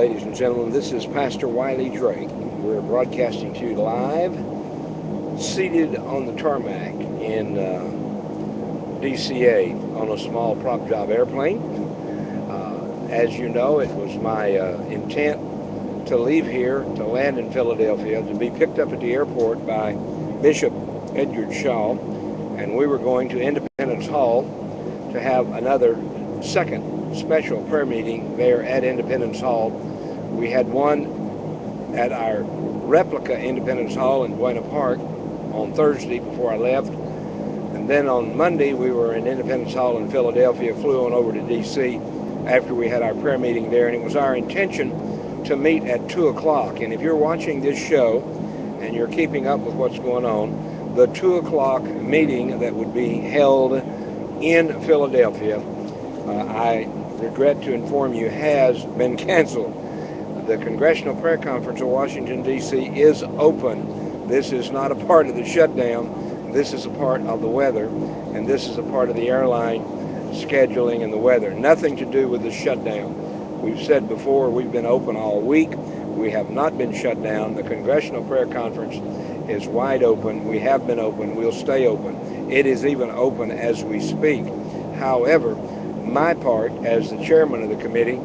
ladies and gentlemen. This is Pastor Wiley Drake. We're broadcasting to you live, seated on the tarmac in DCA on a small prop job airplane. As you know, it was my intent to leave here to land in Philadelphia to be picked up at the airport by Bishop Edgar Shaw, and we were going to Independence Hall to have another second special prayer meeting there at Independence Hall. We had one at our replica Independence Hall in Buena Park on Thursday before I left. And then on Monday, we were in Independence Hall in Philadelphia, flew on over to D.C. after we had our prayer meeting there. And it was our intention to meet at 2 o'clock. And if you're watching this show and you're keeping up with what's going on, the 2 o'clock meeting that would be held in Philadelphia, I regret to inform you, has been canceled. The Congressional Prayer Conference in Washington, D.C. is open. This is not a part of the shutdown. This is a part of the weather, and this is a part of the airline scheduling and the weather. Nothing to do with the shutdown. We've said before, we've been open all week. We have not been shut down. The Congressional Prayer Conference is wide open. We have been open. We'll stay open. It is even open as we speak. However, my part as the chairman of the committee,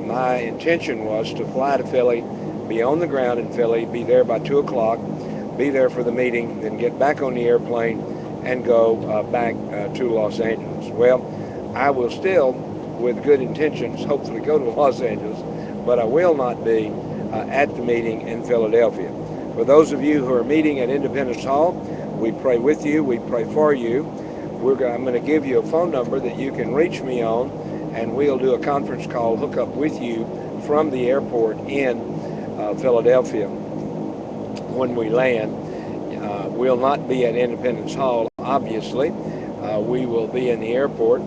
my intention was to fly to Philly, be on the ground in Philly, be there by 2 o'clock, be there for the meeting, then get back on the airplane and go back to Los Angeles. Well, I will still, with good intentions, hopefully go to Los Angeles, but I will not be at the meeting in Philadelphia. For those of you who are meeting at Independence Hall, we pray with you, we pray for you. I'm going to give you a phone number that you can reach me on, and we'll do a conference call, hook up with you from the airport in Philadelphia when we land. We'll not be at Independence Hall, obviously. We will be in the airport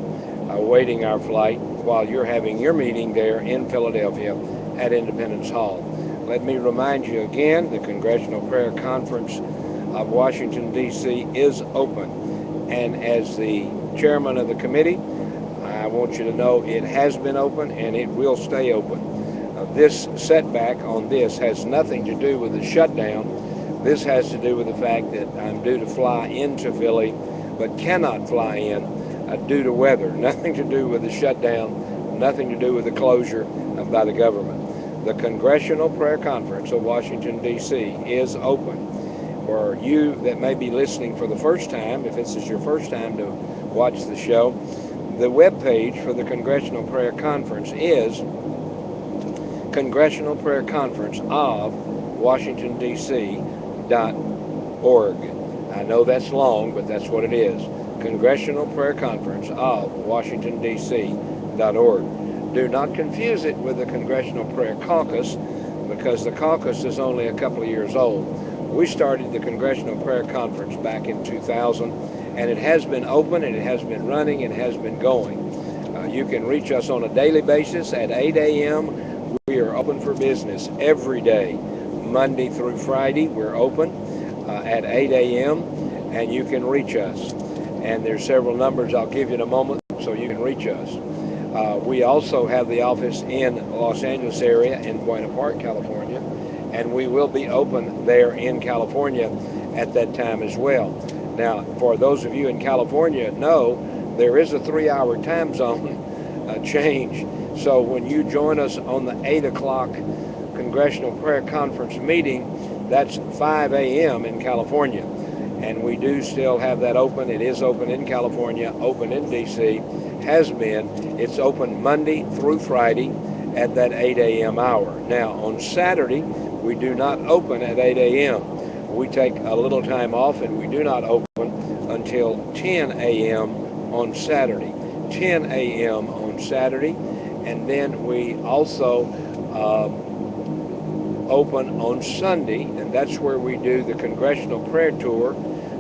awaiting our flight while you're having your meeting there in Philadelphia at Independence Hall. Let me remind you again, the Congressional Prayer Conference of Washington, D.C. is open. And as the chairman of the committee, I want you to know it has been open and it will stay open. This setback on this has nothing to do with the shutdown. This has to do with the fact that I'm due to fly into Philly, but cannot fly in due to weather. Nothing to do with the shutdown, nothing to do with the closure by the government. The Congressional Prayer Conference of Washington, D.C. is open. For you that may be listening for the first time, if this is your first time to watch the show, the webpage for the Congressional Prayer Conference is Congressional Prayer Conference of Washington, D.C.org. I know that's long, but that's what it is. Congressional Prayer Conference of Washington, D.C.org. Do not confuse it with the Congressional Prayer Caucus, because the caucus is only a couple of years old. We started the Congressional Prayer Conference back in 2000, and it has been open, and it has been running, and it has been going. You can reach us on a daily basis at 8 a.m. We are open for business every day. Monday through Friday, we're open at 8 a.m., and you can reach us. And there's several numbers I'll give you in a moment so you can reach us. We also have the office in Los Angeles area in Buena Park, California, and we will be open there in California at that time as well. Now, for those of you in California, know there is a 3-hour time zone change. So when you join us on the 8 o'clock Congressional Prayer Conference meeting, that's 5 a.m. in California. And we do still have that open. It is open in California, open in D.C., has been. It's open Monday through Friday at that 8 a.m. hour. Now, on Saturday, we do not open at 8 a.m. We take a little time off, and we do not open until 10 a.m. on Saturday. 10 a.m. on Saturday. And then we also open on Sunday, and that's where we do the Congressional Prayer Tour.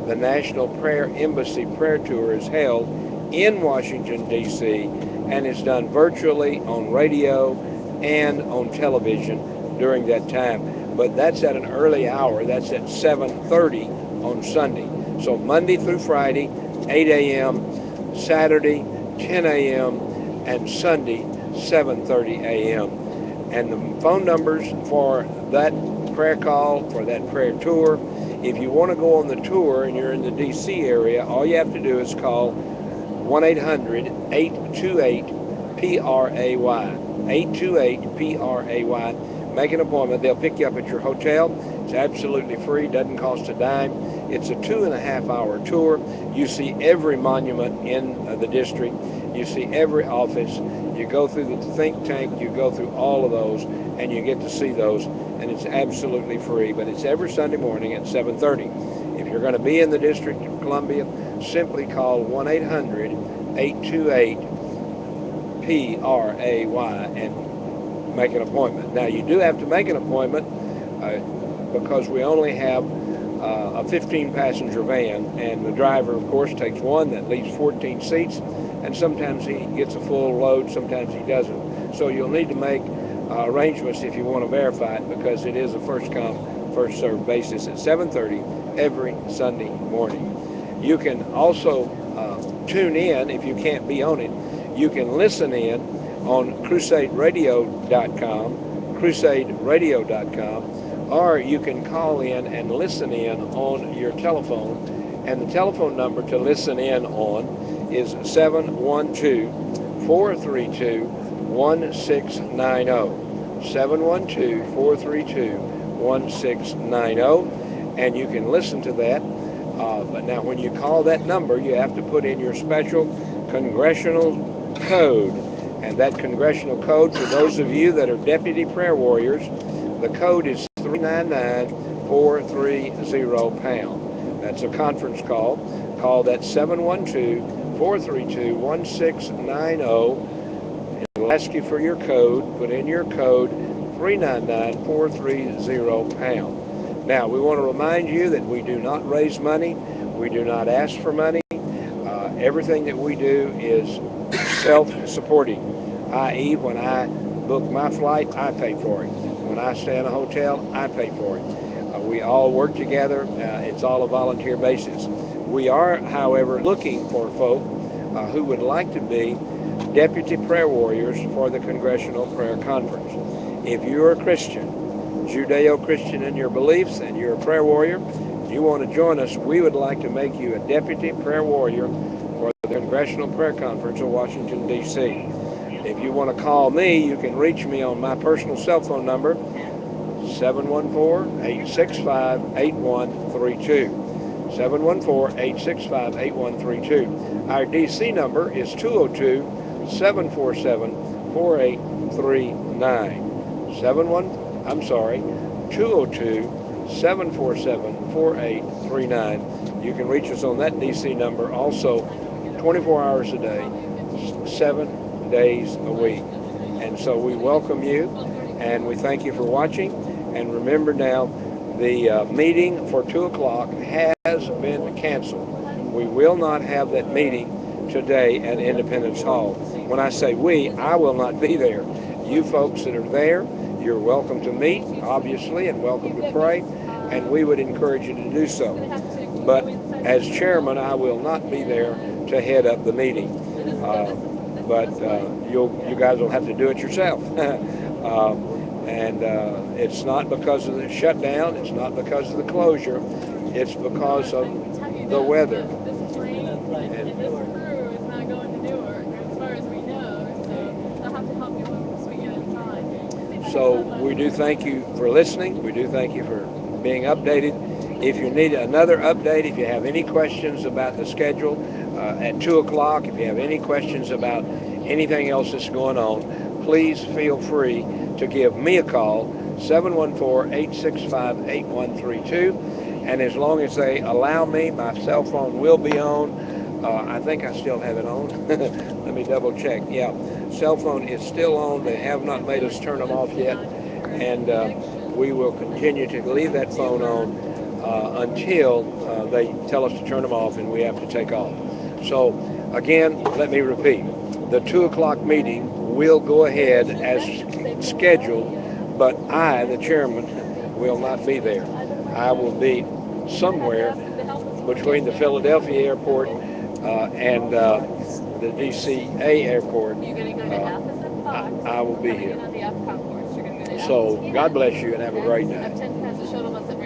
The National Prayer Embassy Prayer Tour is held in Washington, D.C., and it's done virtually on radio and on television during that time. But that's at an early hour. That's at 7:30 on Sunday. So Monday through Friday, 8 a.m., Saturday, 10 a.m., and Sunday, 7:30 a.m. And the phone numbers for that prayer call, for that prayer tour, if you want to go on the tour and you're in the D.C. area, all you have to do is call 1-800-828-PRAY. 828-PRAY. Make an appointment. They'll pick you up at your hotel. It's absolutely free, doesn't cost a dime. It's a 2.5 hour tour. You see every monument in the district. You see every office. You go through the think tank. You go through all of those, and you get to see those. And it's absolutely free. But it's every Sunday morning at 7:30. If you're going to be in the District of Columbia, simply call 1-800-828-PRAY and make an appointment. Now, you do have to make an appointment uh, because we only have a 15-passenger van, and the driver, of course, takes one that leaves 14 seats, and sometimes he gets a full load, sometimes he doesn't. So you'll need to make arrangements if you want to verify it, because it is a first come, first served basis at 7:30 every Sunday morning. You can also tune in if you can't be on it. You can listen in on crusaderadio.com, crusaderadio.com, or you can call in and listen in on your telephone. And the telephone number to listen in on is 712-432-1690. 712-432-1690. And you can listen to that. But now, when you call that number, you have to put in your special congressional code. And that congressional code, for those of you that are deputy prayer warriors, the code is 399-430 #. That's a conference call. Call that 712-432-1690. It'll ask you for your code. Put in your code 399-430 #. Now, we want to remind you that we do not raise money. We do not ask for money. Everything that we do is self-supporting, i.e., when I book my flight, I pay for it. When I stay in a hotel, I pay for it. We all work together. It's all a volunteer basis. We are, however, looking for folk who would like to be deputy prayer warriors for the Congressional Prayer Conference. If you're a Christian, Judeo-Christian in your beliefs, and you're a prayer warrior, you want to join us, we would like to make you a deputy prayer warrior for the Congressional Prayer Conference in Washington, D.C. If you want to call me, you can reach me on my personal cell phone number, 714-865-8132. 714-865-8132. Our DC number is 202-747-4839. 202-747-4839. You can reach us on that DC number also 24 hours a day, 7 days a week. And so we welcome you, and we thank you for watching. And remember now, the meeting for 2 o'clock has been canceled. We will not have that meeting today at Independence Hall. When I say we, I will not be there. You folks that are there, you're welcome to meet, obviously, and welcome to pray, and we would encourage you to do so. But as chairman, I will not be there to head up the meeting. But you guys will have to do it yourself. And it's not because of the shutdown. It's not because of the closure. It's because of the weather. This plane and this crew is not going to Newark, as far as we know. So they'll have to help me when we get inside. So we do thank you for listening. We do thank you for being updated. If you need another update, if you have any questions about the schedule at 2 o'clock, if you have any questions about anything else that's going on, please feel free to give me a call, 714-865-8132. And as long as they allow me, my cell phone will be on. I think I still have it on. Let me double check. Yeah, cell phone is still on. They have not made us turn them off yet. And we will continue to leave that phone on until they tell us to turn them off and we have to take off. So again, let me repeat, the 2 o'clock meeting will go ahead as scheduled, but I, the chairman, will not be there. I will be somewhere between the Philadelphia airport and the DCA airport. You gonna go to Athens? Fox I will be coming here. in on the Epcot course. You're going to go to So F10. God bless you and have a great day. F10 has a shuttle bus at